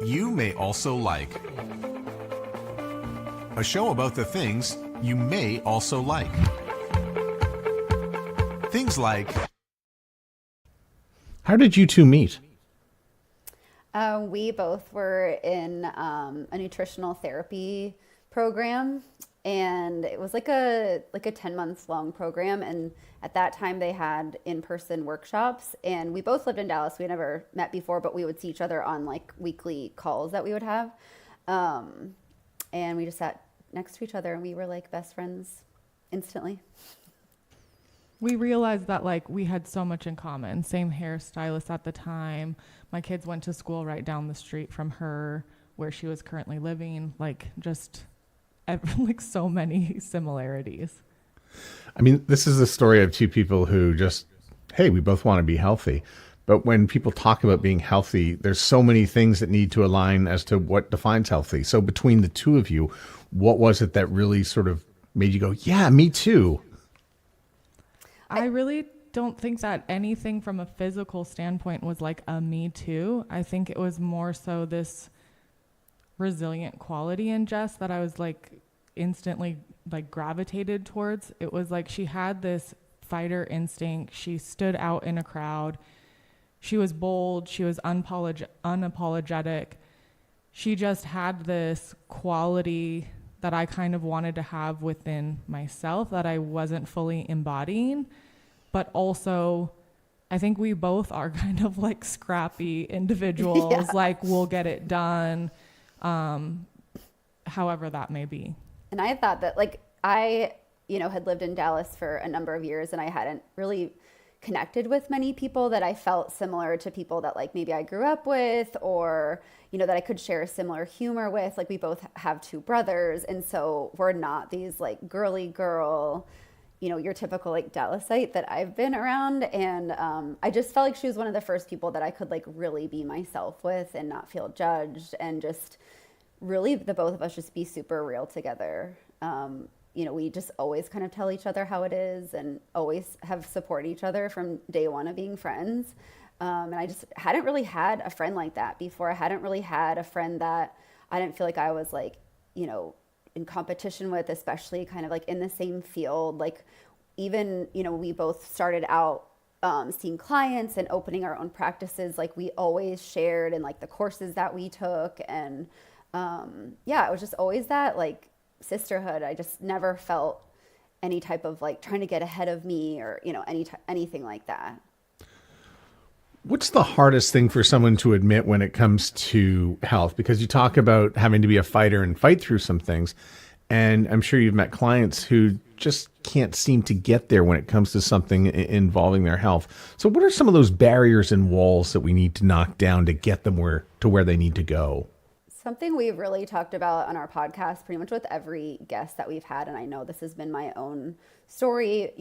you may also like. A show about the things you may also like. Things like... How did you two meet? We both were in a nutritional therapy program, and it was like a 10 months long program. And at that time they had in-person workshops, and we both lived in Dallas. We had never met before, but we would see each other on like weekly calls that we would have. And we just sat next to each other, and we were like best friends instantly. We realized that like we had so much in common. Same hairstylist at the time. My kids went to school right down the street from her, where she was currently living. Like just like so many similarities. I mean, this is the story of two people who just, hey, we both want to be healthy. But when people talk about being healthy, there's so many things that need to align as to what defines healthy. So between the two of you, what was it that really sort of made you go, yeah, me too? I really don't think that anything from a physical standpoint was like a me too. I think it was more so this resilient quality in Jess that I was like instantly like gravitated towards. It was like she had this fighter instinct. She stood out in a crowd. She was bold. She was unapologetic. She just had this quality that I kind of wanted to have within myself that I wasn't fully embodying. But also, I think we both are kind of like scrappy individuals. Yeah. Like we'll get it done, however that may be. And I thought that like I, had lived in Dallas for a number of years, and I hadn't really connected with many people that I felt similar to people that like maybe I grew up with, or that I could share similar humor with. Like we both have two brothers, and so we're not these like girly girl, your typical like Dallasite that I've been around. And I just felt like she was one of the first people that I could like really be myself with and not feel judged, and just really the both of us just be super real together. We just always kind of tell each other how it is, and always have support each other from day one of being friends. And I just hadn't really had a friend like that before. I hadn't really had a friend that I didn't feel like I was like, in competition with, especially kind of like in the same field. Like even, we both started out seeing clients and opening our own practices. Like we always shared in like the courses that we took. And it was just always that like sisterhood. I just never felt any type of like trying to get ahead of me or, anything like that. What's the hardest thing for someone to admit when it comes to health? Because you talk about having to be a fighter and fight through some things. And I'm sure you've met clients who just can't seem to get there when it comes to something involving their health. So what are some of those barriers and walls that we need to knock down to get them to where they need to go? Something we've really talked about on our podcast pretty much with every guest that we've had, and I know this has been my own story,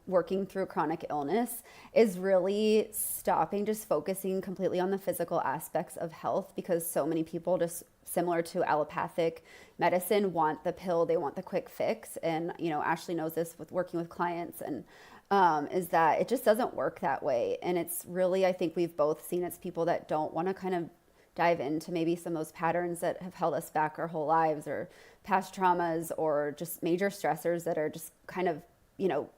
working through chronic illness, is really stopping just focusing completely on the physical aspects of health, because so many people, just similar to allopathic medicine, want the pill, they want the quick fix. And, Ashley knows this with working with clients, and is that it just doesn't work that way. And it's really, I think we've both seen it's people that don't want to kind of dive into maybe some of those patterns that have held us back our whole lives, or past traumas, or just major stressors that are just kind of,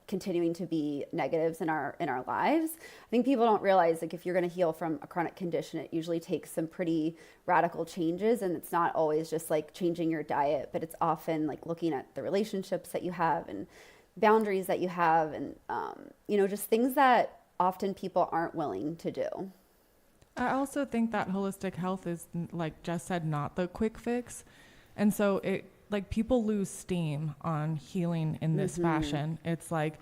continuing to be negatives in our lives. I think people don't realize, like, if you're going to heal from a chronic condition, it usually takes some pretty radical changes, and it's not always just like changing your diet, but it's often like looking at the relationships that you have and boundaries that you have, and just things that often people aren't willing to do. I also think that holistic health is, like Jess said, not the quick fix. And so it, like, people lose steam on healing in this fashion. It's like,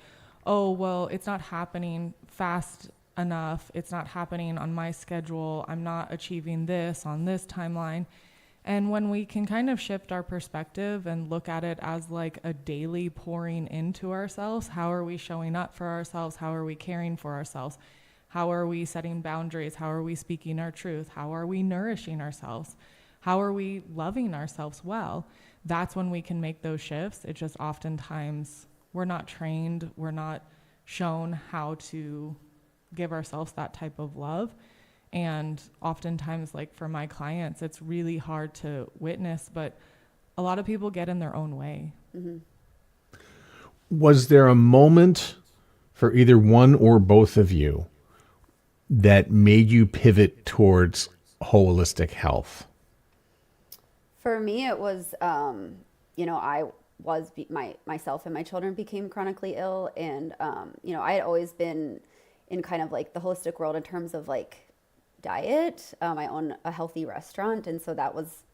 oh, well, it's not happening fast enough. It's not happening on my schedule. I'm not achieving this on this timeline. And when we can kind of shift our perspective and look at it as like a daily pouring into ourselves, how are we showing up for ourselves? How are we caring for ourselves? How are we setting boundaries? How are we speaking our truth? How are we nourishing ourselves? How are we loving ourselves well? That's when we can make those shifts. It just oftentimes we're not trained, we're not shown how to give ourselves that type of love. And oftentimes, like for my clients, it's really hard to witness, but a lot of people get in their own way. Was there a moment for either one or both of you that made you pivot towards holistic health? For me, it was, I was myself and my children became chronically ill, and I had always been in kind of like the holistic world in terms of like diet. I own a healthy restaurant, and so that was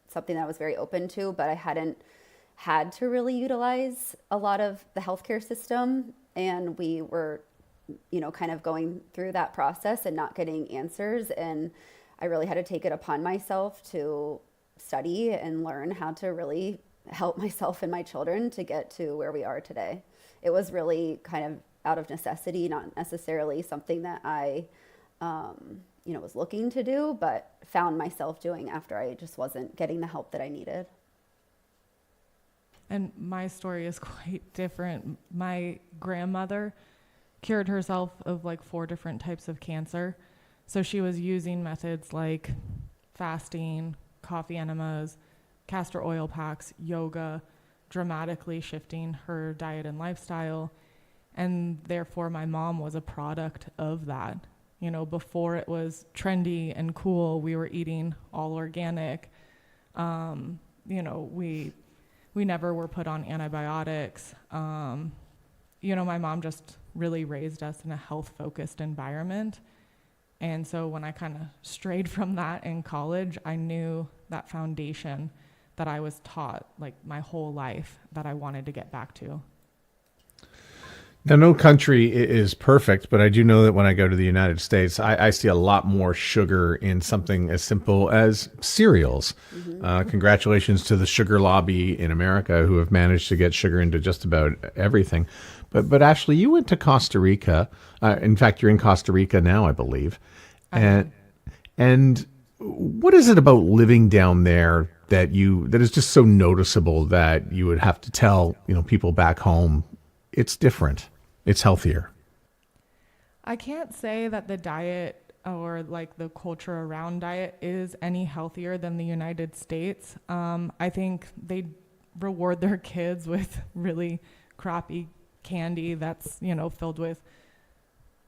something that I was very open to, but I hadn't had to really utilize a lot of the healthcare system, and we were kind of going through that process and not getting answers, and I really had to take it upon myself to study and learn how to really help myself and my children to get to where we are today. It was really kind of out of necessity, not necessarily something that I, was looking to do, but found myself doing after I just wasn't getting the help that I needed. And my story is quite different. My grandmother cured herself of like 4 different types of cancer. So she was using methods like fasting, coffee enemas, castor oil packs, yoga, dramatically shifting her diet and lifestyle. And therefore my mom was a product of that. Before it was trendy and cool, we were eating all organic. We never were put on antibiotics. My mom just really raised us in a health-focused environment. And so when I kind of strayed from that in college, I knew that foundation that I was taught like my whole life that I wanted to get back to. Now, no country is perfect, but I do know that when I go to the United States, I see a lot more sugar in something as simple as cereals. Congratulations to the sugar lobby in America who have managed to get sugar into just about everything. But Ashley, you went to Costa Rica. In fact, you're in Costa Rica now, I believe. And what is it about living down there that is just so noticeable that you would have to tell people back home it's different? It's healthier. I can't say that the diet or like the culture around diet is any healthier than the United States. I think they reward their kids with really crappy candy that's, filled with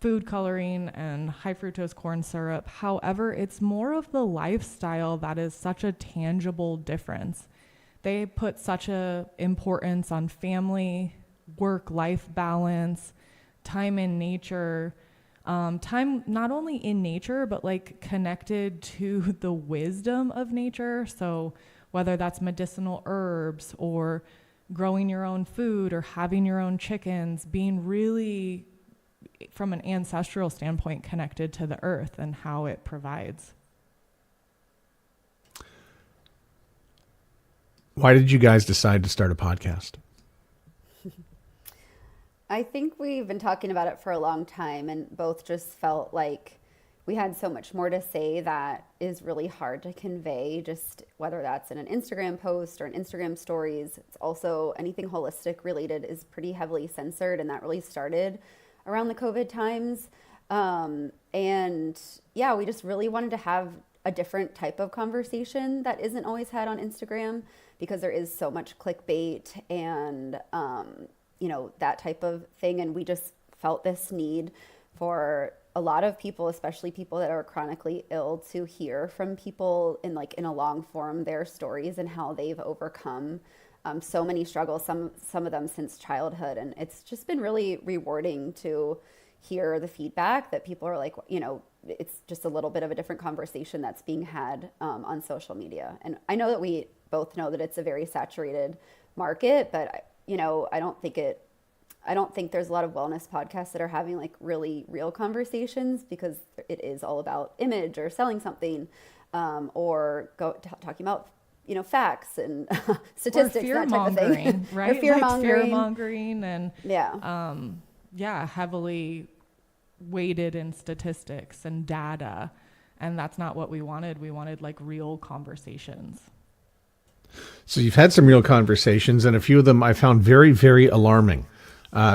food coloring and high fructose corn syrup. However, it's more of the lifestyle that is such a tangible difference. They put such a importance on family, work-life balance, time in nature, time not only in nature, but like connected to the wisdom of nature. So whether that's medicinal herbs or growing your own food or having your own chickens, being really, from an ancestral standpoint, connected to the earth and how it provides. Why did you guys decide to start a podcast? I think we've been talking about it for a long time and both just felt like we had so much more to say that is really hard to convey, just whether that's in an Instagram post or an Instagram stories. It's also anything holistic related is pretty heavily censored, and that really started around the COVID times. And yeah, we just really wanted to have a different type of conversation that isn't always had on Instagram, because there is so much clickbait and, that type of thing. And we just felt this need for a lot of people, especially people that are chronically ill, to hear from people in a long form, their stories and how they've overcome so many struggles, some of them since childhood. And it's just been really rewarding to hear the feedback that people are like, it's just a little bit of a different conversation that's being had on social media. And I know that we both know that it's a very saturated market, but I don't think there's a lot of wellness podcasts that are having like really real conversations, because it is all about image or selling something, or talking about facts and statistics, or fear that type of mongering, thing. right? Or fear like mongering and heavily weighted in statistics and data, and that's not what we wanted. We wanted like real conversations. So you've had some real conversations, and a few of them I found very, very alarming.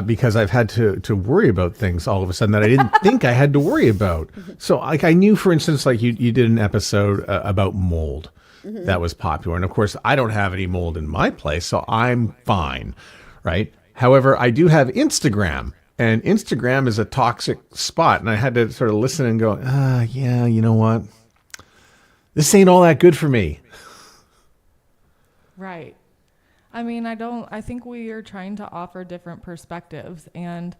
because I've had to worry about things all of a sudden that I didn't think I had to worry about. So like I knew, for instance, like you did an episode about mold that was popular. And of course, I don't have any mold in my place, so I'm fine, right? However, I do have Instagram, and Instagram is a toxic spot. And I had to sort of listen and go, yeah, you know what? This ain't all that good for me. Right. I think we are trying to offer different perspectives, and,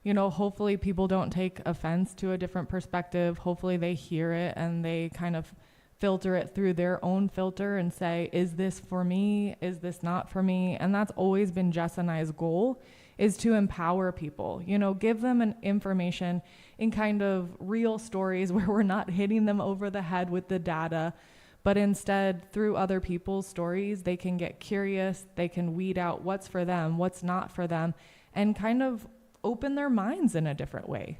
hopefully people don't take offense to a different perspective. Hopefully they hear it and they kind of filter it through their own filter and say, is this for me? Is this not for me? And that's always been Jess and I's goal, is to empower people, give them an information in kind of real stories where we're not hitting them over the head with the data, but instead through other people's stories, they can get curious, they can weed out what's for them, what's not for them, and kind of open their minds in a different way.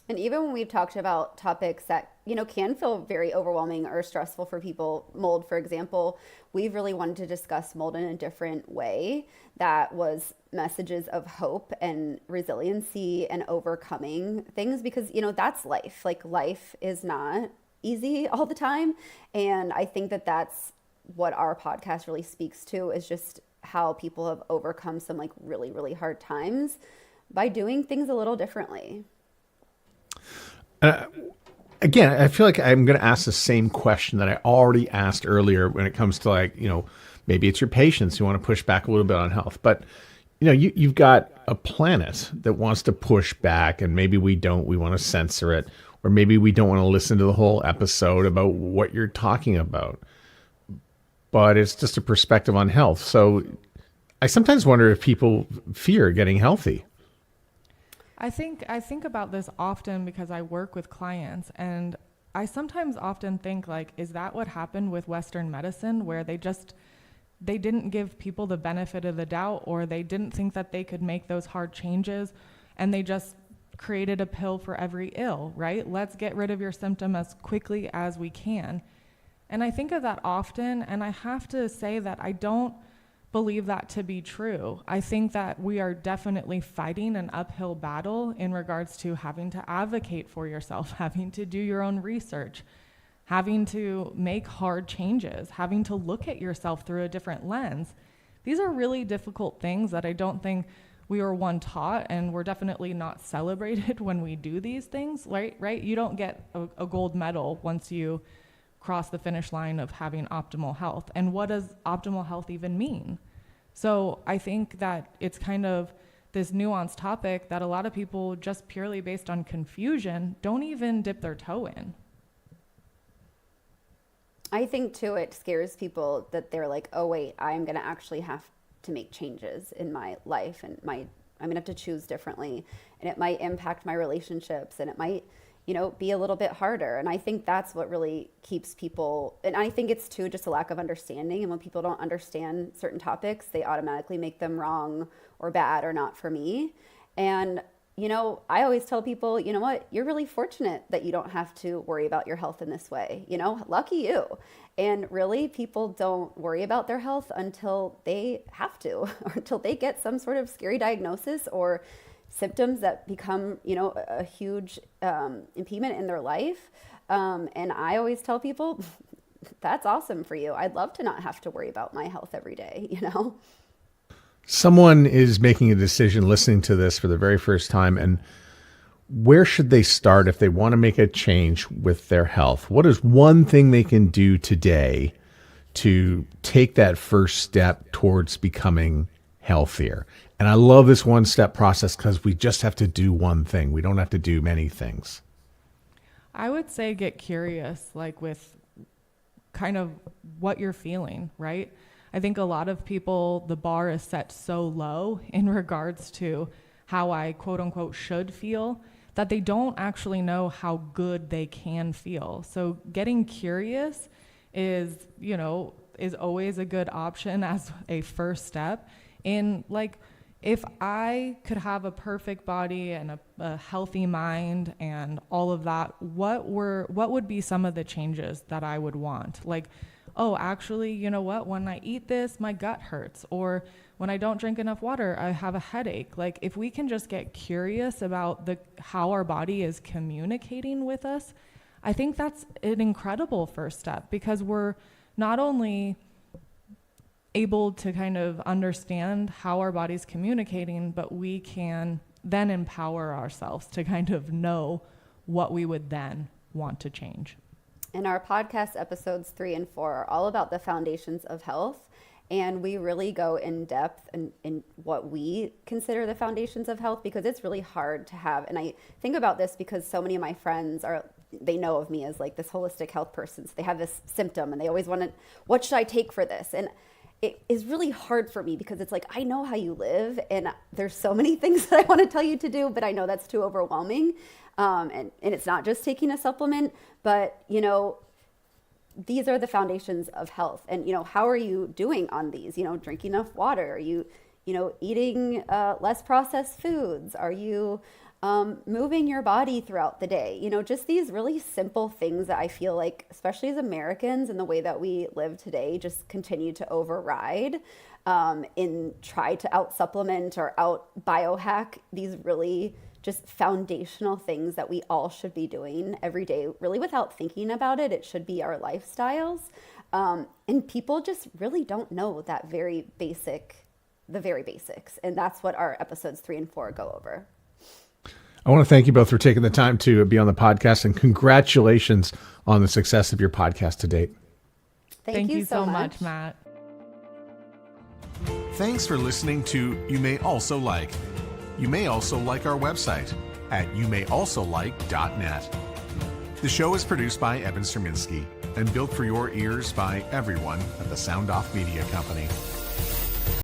And even when we've talked about topics that, can feel very overwhelming or stressful for people, mold, for example, we've really wanted to discuss mold in a different way that was messages of hope and resiliency and overcoming things, because, that's life. Like, life is not easy all the time. And I think that that's what our podcast really speaks to, is just how people have overcome some like really, really hard times by doing things a little differently. Again, I feel like I'm going to ask the same question that I already asked earlier when it comes to, like, maybe it's your patients who want to push back a little bit on health, but you've got a planet that wants to push back, and maybe we want to censor it, or maybe we don't want to listen to the whole episode about what you're talking about, but it's just a perspective on health. So I sometimes wonder if people fear getting healthy. I think about this often because I work with clients, and I sometimes often think, like, is that what happened with Western medicine, where they didn't give people the benefit of the doubt, or they didn't think that they could make those hard changes, and they just created a pill for every ill, right? Let's get rid of your symptom as quickly as we can. And I think of that often, and I have to say that I don't believe that to be true. I think that we are definitely fighting an uphill battle in regards to having to advocate for yourself, having to do your own research, having to make hard changes, having to look at yourself through a different lens. These are really difficult things that I don't think we are taught, and we're definitely not celebrated when we do these things, right? You don't get a gold medal once you cross the finish line of having optimal health. And what does optimal health even mean? So I think that it's kind of this nuanced topic that a lot of people, just purely based on confusion, don't even dip their toe in. I think too, it scares people that they're like, oh wait, I'm going to actually have to make changes in my life, and I'm going to have to choose differently, and it might impact my relationships, and it might, be a little bit harder. And I think that's what really keeps people, and I think it's too just a lack of understanding. And when people don't understand certain topics, they automatically make them wrong or bad or not for me. And I always tell people, you know what, you're really fortunate that you don't have to worry about your health in this way. Lucky you. And really, people don't worry about their health until they have to, or until they get some sort of scary diagnosis or symptoms that become, a huge impediment in their life. And I always tell people, that's awesome for you. I'd love to not have to worry about my health every day, Someone is making a decision listening to this for the very first time, and where should they start if they want to make a change with their health? What is one thing they can do today to take that first step towards becoming healthier? And I love this one-step process because we just have to do one thing. We don't have to do many things. I would say get curious, like with kind of what you're feeling, right? I think a lot of people, the bar is set so low in regards to how I quote unquote should feel, that they don't actually know how good they can feel. So getting curious is always a good option as a first step in, like, if I could have a perfect body and a healthy mind and all of that, what would be some of the changes that I would want? Like, oh, actually, you know what? When I eat this, my gut hurts. Or when I don't drink enough water, I have a headache. Like, if we can just get curious about how our body is communicating with us, I think that's an incredible first step, because we're not only able to kind of understand how our body's communicating, but we can then empower ourselves to kind of know what we would then want to change. And our podcast episodes 3 and 4 are all about the foundations of health. And we really go in depth in what we consider the foundations of health, because it's really hard to have. And I think about this because so many of my friends they know of me as like this holistic health person. So they have this symptom and they always want to, what should I take for this? And it is really hard for me because it's like, I know how you live and there's so many things that I want to tell you to do, but I know that's too overwhelming. And it's not just taking a supplement, but, you know, these are the foundations of health. And, you know, how are you doing on these? You know, drinking enough water? Are you, eating less processed foods? Are you moving your body throughout the day? You know, just these really simple things that I feel like, especially as Americans and the way that we live today, just continue to override in try to out supplement or out biohack these really just foundational things that we all should be doing every day, really without thinking about it. It should be our lifestyles. And people just really don't know the very basics. And that's what our episodes 3 and 4 go over. I want to thank you both for taking the time to be on the podcast, and congratulations on the success of your podcast to date. Thank you so much, Matt. Thanks for listening to You May Also Like. You may also like our website at youmayalsolike.net. The show is produced by Evan Serminski and built for your ears by everyone at the Sound Off Media Company.